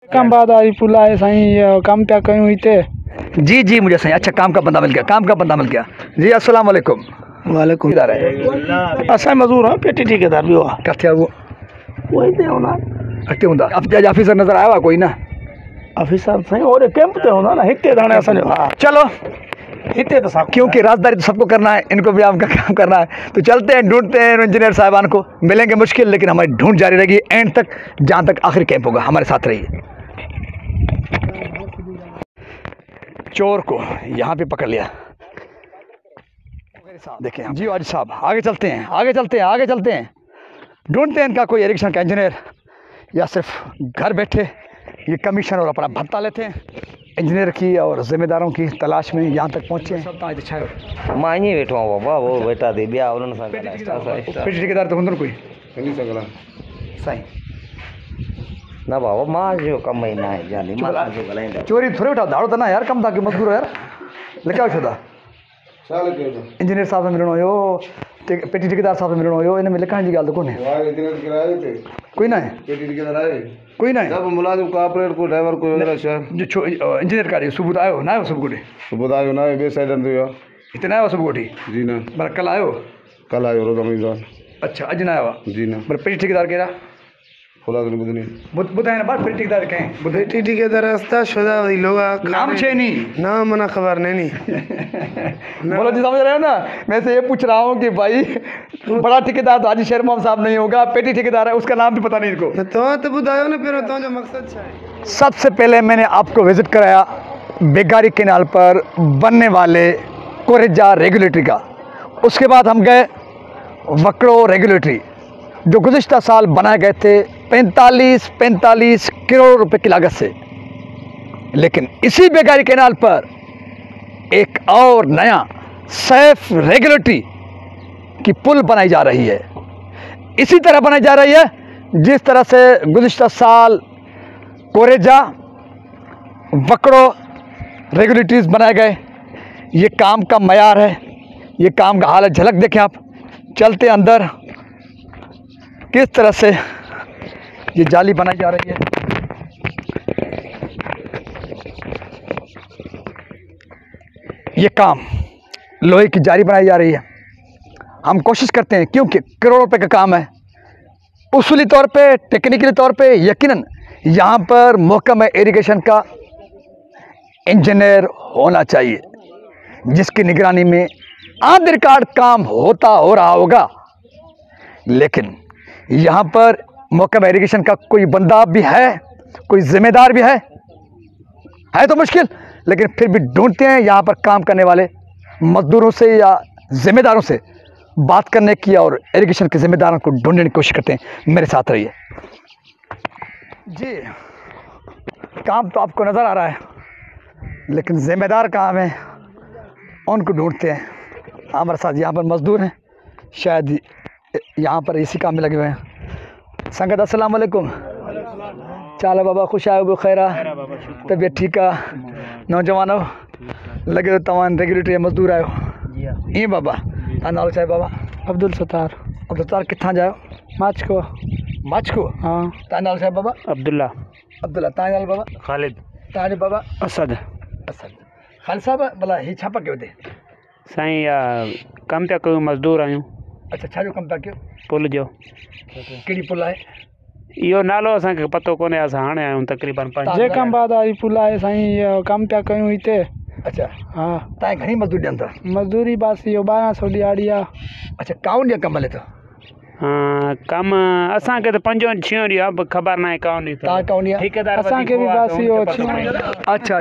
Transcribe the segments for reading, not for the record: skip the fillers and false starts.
कम बाद आई पुला है साईं काम क्या कयूं हिते। जी जी मुझे सही। अच्छा काम का बंदा मिल गया, काम का बंदा मिल गया। जी अस्सलाम वालेकुम। वालेकुम असा मजदूर हां पेटी ठेकेदार भी हुआ किथे वो वही ते होना अटे हुंदा अब ऑफिसर नजर आया कोई ना ऑफिसर साईं और कैंप ते होना ना हिते दाने असन हां चलो हिते तो सब क्योंकि राजदारी तो सबको करना है, इनको भी आपका काम करना है, तो चलते हैं, ढूंढते हैं इंजीनियर साहबान को। मिलेंगे मुश्किल लेकिन हमारी ढूंढ जारी रहेगी एंड तक, जहाँ तक आखिरी कैंप होगा। हमारे साथ रहिए। चोर को यहाँ पे पकड़ लिया। देखिए जी वाजिद साहब, आगे चलते हैं, आगे चलते हैं, आगे चलते हैं, ढूंढते हैं इनका कोई इरिगेशन का इंजीनियर या सिर्फ घर बैठे ये कमीशन और अपना भत्ता लेते हैं। इंजीनियर की और जिम्मेदारों की तलाश में यहाँ तक पहुँचे हैं। मां ईअं वेठो आहियां बाबा, वो वेठा थी ॿिया उन्हनि सां पेटी ठेकेदार तो हूंदो कोई साईं न बाबा, मां जो कमु ई न आहे जानी मां तव्हांजो ॻाल्हाईंदा। चोरी थोड़ी उठा दाड़ो त ना यार, कम था कि मजदूर यार लिखा छो था। इंजीनियर साहब से मिलणो हुयो, पेटी ठेकेदार साहब से मिलणो हुयो, इन में लिखण जी ॻाल्हि त कोन्हे। कोई ना है, कोई ना है। सब मुलाजिम कॉर्पोरेट को ड्राइवर को वगैरह शहर जो इंजीनियर का सुबह आयो ना, आयो सुबह को सुबह आयो ना बे साइड अंदर इतना आयो सुबह को जी ना पर कल आयो, कल आयो रोज रमजान। अच्छा अज ना आयो जी ना पर पेटी ठेकेदार केरा फुलाद ने बुधनी बुधाए ना बात पेटी ठेकेदार कहीं पेटी ठेकेदार रास्ता शुदा वही लोग नाम छे नहीं ना मना खबर नहीं बोलो जी, समझ रहे हो ना। मैं से ये पूछ रहा हूँ कि भाई बड़ा ठेकेदार तो हाजी शेर मोहम्मद साहब नहीं होगा, पेटी ठेकेदार है, उसका नाम भी पता नहीं इनको। तो बुधायो ना फिर तो जो मकसद है। सबसे पहले मैंने आपको विजिट कराया बेगारी कैनाल पर बनने वाले कोरेजा रेगुलेटरी का। उसके बाद हम गए वकड़ो रेगुलेटरी जो गुज़िश्ता साल बनाए गए थे 45 करोड़ रुपए की लागत से। लेकिन इसी बेगारी कैनाल पर एक और नया सैफ रेगुलेटरी की पुल बनाई जा रही है। इसी तरह बनाई जा रही है जिस तरह से गुज़िश्ता साल कोरेजा वकड़ो रेगुलेटरीज बनाए गए। ये काम का मयार है, ये काम का हालत झलक देखें आप। चलते अंदर किस तरह से ये जाली बनाई जा रही है। ये काम लोहे की जाली बनाई जा रही है। हम कोशिश करते हैं क्योंकि करोड़ों रुपए का काम है, उसूली तौर पे, टेक्निकली तौर पे यकीनन यहाँ पर महकमा इरिगेशन का इंजीनियर होना चाहिए जिसकी निगरानी में ऑन द रिकॉर्ड काम होता हो रहा होगा। लेकिन यहाँ पर महकमा इरिगेशन का कोई बंदा भी है, कोई जिम्मेदार भी है तो मुश्किल, लेकिन फिर भी ढूंढते हैं यहाँ पर काम करने वाले मजदूरों से या जिम्मेदारों से बात करने की और इरिगेशन के जिम्मेदारों को ढूंढने की कोशिश करते हैं। मेरे साथ रहिए। जी काम तो आपको नज़र आ रहा है लेकिन जिम्मेदार कहाँ है, उनको ढूंढते हैं। हमारे साथ यहाँ पर मजदूर हैं, शायद यहाँ पर इसी काम में लगे हुए हैं। संगत अस्सलाम वालेकुम। चाल बाबा खुश आयो बो खैरा तबीयत ठीक है नौजवानों लगे तो तमाम रेगुलेटरी मजदूर आयो ये बाबा ता नाल चाहे बाबा अब्दुल सत्तार कित्थां जायो माच को हाँ ता नाल चाहे बाबा अब्दुल्ला ता नाल बाबा खालिद ताजे बाबा असद खालिद साहब भला ही छापा कयो थे साईं या कम पिया कयूं मजदूर आहियूं। अच्छा छा जो कम पिया कयो पुल जो कहिड़ी पुल आहे इहो नालो असांखे पतो कोन्हे, असां हाणे आहियूं तक़रीबन 5 जे कम बाद आई पुल आहे साईं कम पिया कयूं हिते। अच्छा हाँ तव्हां घणी मजदूरी ॾियनि था मजदूरी बस इहो 1200 ॾियारी आहे। अच्छा काउन ॾींहं कमु हले थो हाँ कम असांखे त 5-6 ॾींहं आहे ख़बर न आहे काउन ॾींहुं तव्हां काउन ॾींहं ठेकेदार असांखे भी बस इहो अच्छा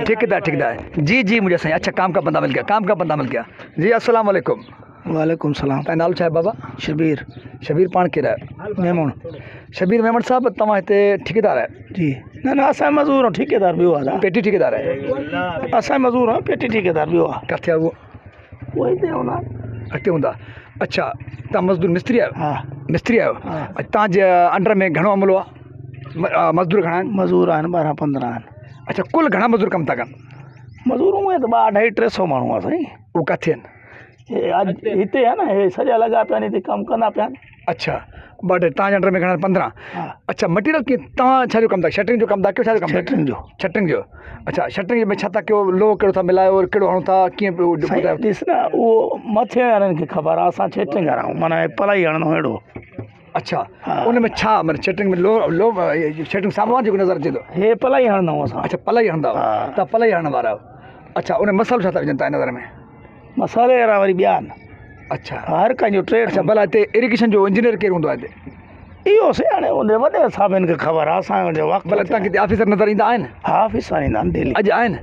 ठेकेदार जी जी मुझे सही। अच्छा काम का बंदा मिल गया, काम का बंदा मिल गया। जी अस्सलाम वालेकुम। वालेकुम सलाम। तव्हां नालो छा आहे बाबा शबीर पाण केरु आहे मेमण शबीर मेमण साहब तव्हां हिते ठेकेदार आहे जी न असां मजदूर आहियूं ठेकेदार ॿियो आहे पेटी ठेकेदार आहे असां मजदूर आहियूं पेटी ठेकेदार ॿियो आहे किथे आहे उहो हिते हूंदा अॻिते हूंदा। अच्छा तव्हां मजदूर मिस्त्री आहियो हा मिस्त्री आहियो तव्हांजे अंडर में घणो अमलो आहे मजदूर घणा आहिनि मजदूर आहिनि 12-15 आहिनि। अच्छा कुल घणा मजदूर कमु था कनि मजदूर उहे त 200-250 माण्हू आहे साईं। उहो किथे आहिनि अॼु हिते आहे न हे सॼा लॻा पिया आहिनि हिते कमु कंदा पिया आहिनि। अच्छा बट तव्हांजे अंडर में घणा 15। अच्छा मटीरियल की तव्हां छा जो कमु था शटरिंग जो कमु था कयो छा जो कमु शटरिंग जो अच्छा शटरिंग में छा था कयो लोहो कहिड़ो था मिलायो और कहिड़ो हणो था कीअं पियो ॿुधायो ॾिस न उहो मथे वारनि खे ख़बर आहे असां शटरिंग वारा आहियूं माना पलाई हणंदो अहिड़ो अच्छा उन में छा माना शटरिंग में लो शटरिंग सामान जेको नज़र अचे थो हे पलाई हणंदा आहियूं असां अच्छा पलाई हणंदा तव्हां पलाई हणण वारा आहियो अच्छा उन मसालो छा था विझनि तव्हां नज़र में मसाले वारा वरी ॿिया आहिनि अच्छा हर कंहिंजो ट्रेड अच्छा भला हिते इरिगेशन जो इंजीनियर केरु हूंदो आहे हिते इहो सियाणे हूंदे वॾे साहिबनि खे ख़बर आहे असांजो वक़्तु भला तव्हांखे हिते ऑफिसर नज़र ईंदा आहिनि हा ऑफिसर ईंदा आहिनि डेली अॼु आहिनि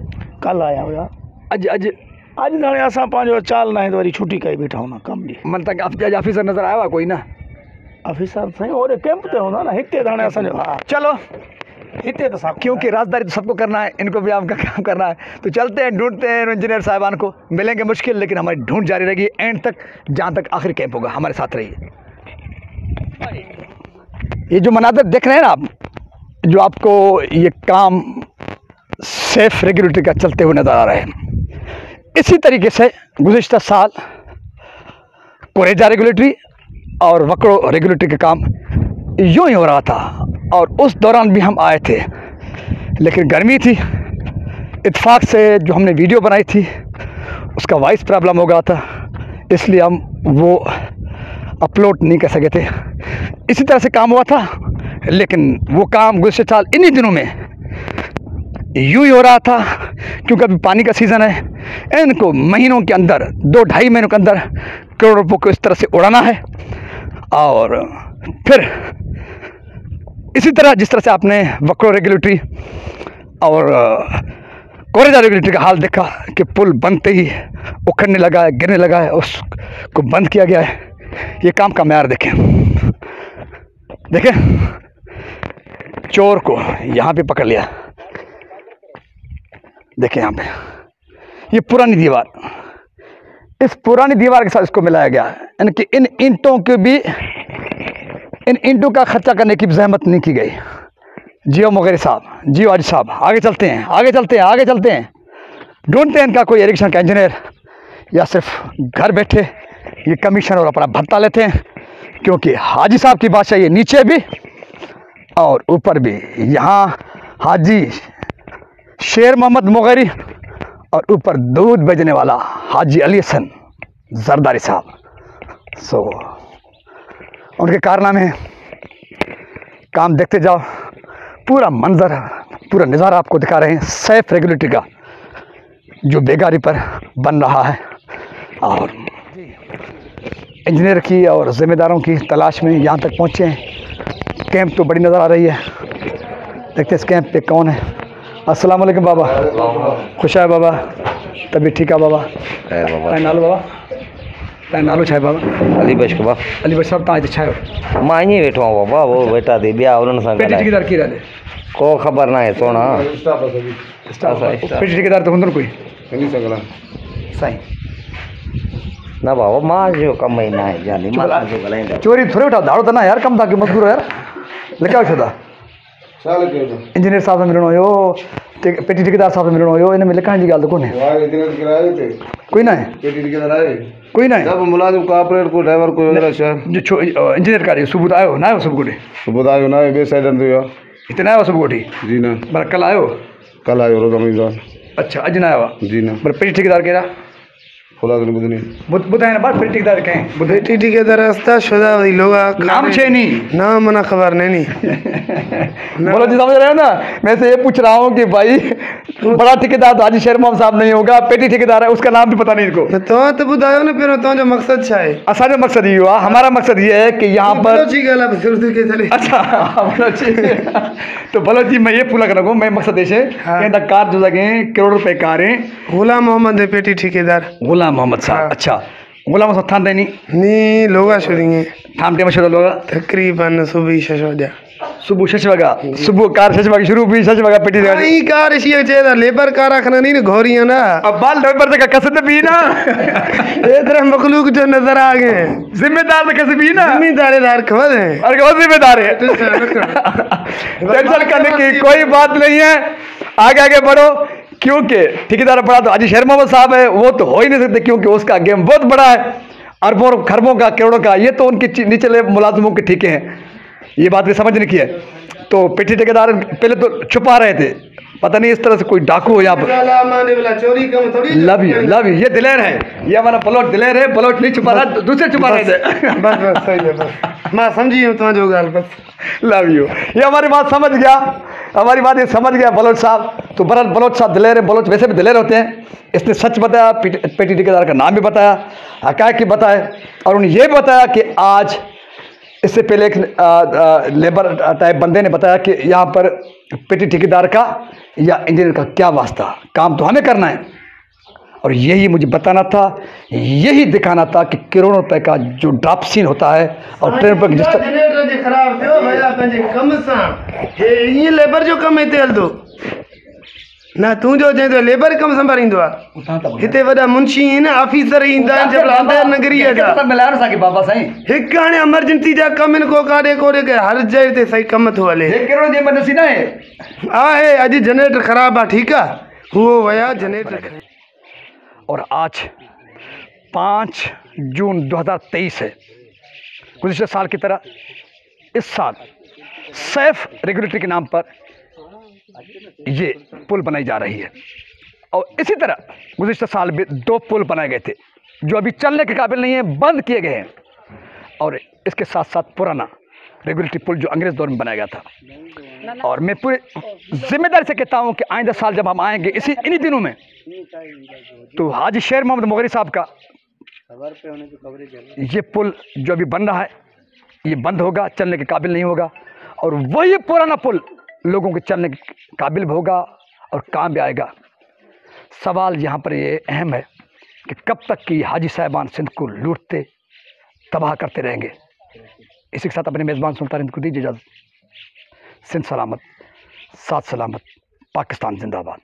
कल्ह आया हुया अॼु अॼु त हाणे असां पंहिंजो चाल न आहे त वरी छुटी कई वेठा हूंदा कमु ॾे माना तव्हांखे अॼु ऑफिसर नज़र आयो आहे कोई न ऑफिसर साईं होॾे कैंप ते हूंदा न हिते त हाणे असांजो हा चलो हिते त सां क्योंकि राजदारी तो सबको करना है इनको भी आपका काम करना है तो चलते हैं ढूंढते हैं इंजीनियर साहिबान को मिलेंगे मुश्किल लेकिन हमारी ढूंढ जारी रहेगी एंड तक जहाँ तक आखिरी कैंप होगा हमारे साथ रहिए। ये जो मनाज़र देख रहे हैं ना आप जो आपको ये काम सेफ रेगुलेटरी का चलते हुए नज़र आ रहे हैं इसी तरीके से गुज़िश्ता साल कोरेजा रेगुलेटरी और वक्रो रेगुलेटरी का काम यूँ ही हो रहा था और उस दौरान भी हम आए थे लेकिन गर्मी थी इत्तेफाक से जो हमने वीडियो बनाई थी उसका वॉइस प्रॉब्लम हो गया था इसलिए हम वो अपलोड नहीं कर सके थे इसी तरह से काम हुआ था लेकिन वो काम गुज़श्ते साल इन्हीं दिनों में यूँ ही हो रहा था क्योंकि अभी पानी का सीज़न है इनको महीनों के अंदर 2-2.5 महीनों के अंदर करोड़ों रुपये को इस तरह से उड़ाना है और फिर इसी तरह जिस तरह से आपने वक्रो रेगुलेटरी और कोरेजा रेगुलेटरी का हाल देखा कि पुल बनते ही उखड़ने लगा है गिरने लगा है उसको बंद किया गया है ये काम का म्यार देखें चोर को यहाँ पे पकड़ लिया देखें यहाँ पे ये पुरानी दीवार इस पुरानी दीवार के साथ इसको मिलाया गया है यानी कि इन ईंटों के भी इन ईंटों का खर्चा करने की जहमत नहीं की गई। जियो मोगेरी साहब जियो आज साहब आगे चलते हैं ढूंढते हैं इनका कोई इरिगेशन का इंजीनियर या सिर्फ घर बैठे ये कमीशन और अपना भत्ता लेते हैं क्योंकि हाजी साहब की बादशाह ये नीचे भी और ऊपर भी यहाँ हाजी शेर मोहम्मद मोगेरी और ऊपर दूध बेचने वाला हाजी अली हसन जरदारी साहब उनके कारनामे काम देखते जाओ पूरा मंजर पूरा नज़ारा आपको दिखा रहे हैं सेफ रेगुलेटरी का जो बेगारी पर बन रहा है और इंजीनियर की और ज़िम्मेदारों की तलाश में यहाँ तक पहुँचे हैं। कैंप तो बड़ी नज़र आ रही है देखते इस कैंप पे कौन है। अस्सलाम वालेकुम बाबा खुश है बाबा तबीयत ठीक है बाबा नालो बाबा तव्हां नालो छा आहे बाबा अली बश बाबा अली बश साहब तव्हां हिते छा आहियो मां ईअं वेठो आहियां बाबा वो वेठा थी ॿिया उन्हनि सां पेटी ठेकेदार केरु आहे को ख़बर न आहे सोना पेटी ठेकेदार त हूंदो न कोई साईं न बाबा मां जो कमु ई न आहे जानी मां जो ॻाल्हाईंदा चोरी थोरी वठा दाड़ो त न यार कमु था कयो मज़दूर यार लिकायो छो था इंजीनियर साहब सां मिलणो हुयो पेटी ठेकेदार साहब सां मिलणो हुयो इन में लिकाइण जी ॻाल्हि त कोन्हे कोई न आहे कोई न आहे सब मुलाजिम कॉर्पोरेट को ड्राइवर को वगैरह शहर जो छो इंजीनियर का सुबुह आयो न आयो सुबुह सुबह आयो ना बे साइड अंदर हुआ हिते न आयो सुबुह कोठी जी ना पर कल आयो कल आयो रोज रमज़ान अच्छा अॼु न आयो आहे जी ना पर पेटी ठेकेदार कहिड़ा खुला कर बुधनी ॿुधाए न बात पेटी ठेकेदार कंहिं बेटी ठेकेदार रास्ता शुदा वही लोग नाम छे नहीं नाम मना खबर नहीं बोलो जी समझ रहे हो ना मैं से ये पूछ रहा हूँ कि भाई बड़ा ठेकेदार तो हाजी शेर मोहम्मद साहब नहीं होगा पेटी ठेकेदार है उसका नाम भी पता नहीं इनको तो बुधायो ना फिर तो जो मकसद छा है असांजो मकसद ये हुआ हमारा मकसद ये है कि यहाँ पर अच्छा बलोची तो बलोची मैं ये पूरा कर मैं मकसद ऐसे कार जो जगह करोड़ रुपए कार है गुलाम मोहम्मद पेटी ठेकेदार गुलाम मोहम्मद साहब अच्छा गुलाम साहब थान देनी नी लोगा शुरू थाम टे मशहूर लोग तकरीबन सुबह 6 बजे सुबह 6 वगा सुबह कार 6 वगे शुरू भी 6 वगा पेटी दे ई कार इसी चेदा लेबर कार रखना नहीं घोरियां ना अब बाल लेबर का कसद भी ना इधर मखलूक जो नजर आ गए जिम्मेदार तो कसद भी ना जिम्मेदार खबर है और कौन जिम्मेदार है टेंशन करने की कोई बात नहीं है आगे आगे बढ़ो क्योंकि ठेकेदार बड़ा तो हाजी शेर मोहम्मद साहब है वो तो हो ही नहीं सकते क्योंकि उसका गेम बहुत बड़ा है अरबों खरबों का, करोड़ों का, ये तो उनके निचले मुलाजिमों के ठेके हैं। ये बात भी समझने की है। तो पेटी ठेकेदार पहले तो छुपा रहे थे, पता नहीं इस तरह से कोई डाकू हो यहाँ पर। लव यू, ये दिलेर है, ये हमारा बलोच दिलेर है। बलोच नहीं छुपा रहा, दूसरे छुपा रहे थे। बस सही है, बस मैं समझी हूँ तुम्हारी गाल। बस लव यू, ये हमारी बात समझ गया, हमारी बात ये समझ गया बलोच साहब। तो बरल बलोच साहब दिलेर है, बलोच वैसे भी दिलेर होते हैं। इसने सच बताया, पेटी ठेकेदार का नाम भी बताया, हकायक भी बताए, और उन्हें यह भी बताया कि आज इससे पहले एक लेबर टाइप बंदे ने बताया कि यहाँ पर पेटी ठेकेदार का या इंजीनियर का क्या वास्ता, काम तो हमें करना है। और यही मुझे बताना था, यही दिखाना था कि करोड़ों रुपए का जो ड्रॉप सीन होता है और ट्रेन पर जिस तरह खराब थियो भैया पंहिंजे कम सां ये लेबर जो कम हिते हलंदो ना, तू जो चए तो लेबर कम संभालींदो आहे। हिते वॾा मुंशी आहिनि, ऑफिसर ईंदा आहिनि जबल अंदरि नगरीअ जा। मिलायो साकी बाबा साईं, हिकु हाणे एमरजेंसी जा कम आहिनि, को काॾे कोॾे के हर जॻह ते सही कम थो हले। करोड़ जी एमरजेंसी ना है। आहे अॼु जनरेटर ख़राबु आहे, ठीकु आहे, हुओ विया जनरेटर। और आज 5 जून 2023 है। गुज़िश्ता साल की तरह इस साल सैफ रेगुलेटरी के नाम पर ये पुल बनाई जा रही है। और इसी तरह गुज़िश्ता साल में 2 पुल बनाए गए थे जो अभी चलने के काबिल नहीं है, बंद किए गए हैं। और इसके साथ साथ पुराना रेगुलेटरी पुल जो अंग्रेज़ दौर में बनाया गया था। और मैं पूरी जिम्मेदारी से कहता हूँ कि आइंदा साल जब हम आएंगे इन्हीं दिनों में, तो हाजी शेर मोहम्मद मोगरी साहब का ये पुल जो अभी बन रहा है ये बंद होगा, चलने के काबिल नहीं होगा। और वही पुराना पुल लोगों के चलने के काबिल भी होगा और काम भी आएगा। सवाल यहाँ पर ये अहम है कि कब तक की हाजी साहबान सिंध को लूटते तबाह करते रहेंगे। इसी के साथ अपने मेज़बान सुल्तान हिंद को दीजिए इजाज़त। सिंध सलामत, साथ सलामत, पाकिस्तान जिंदाबाद।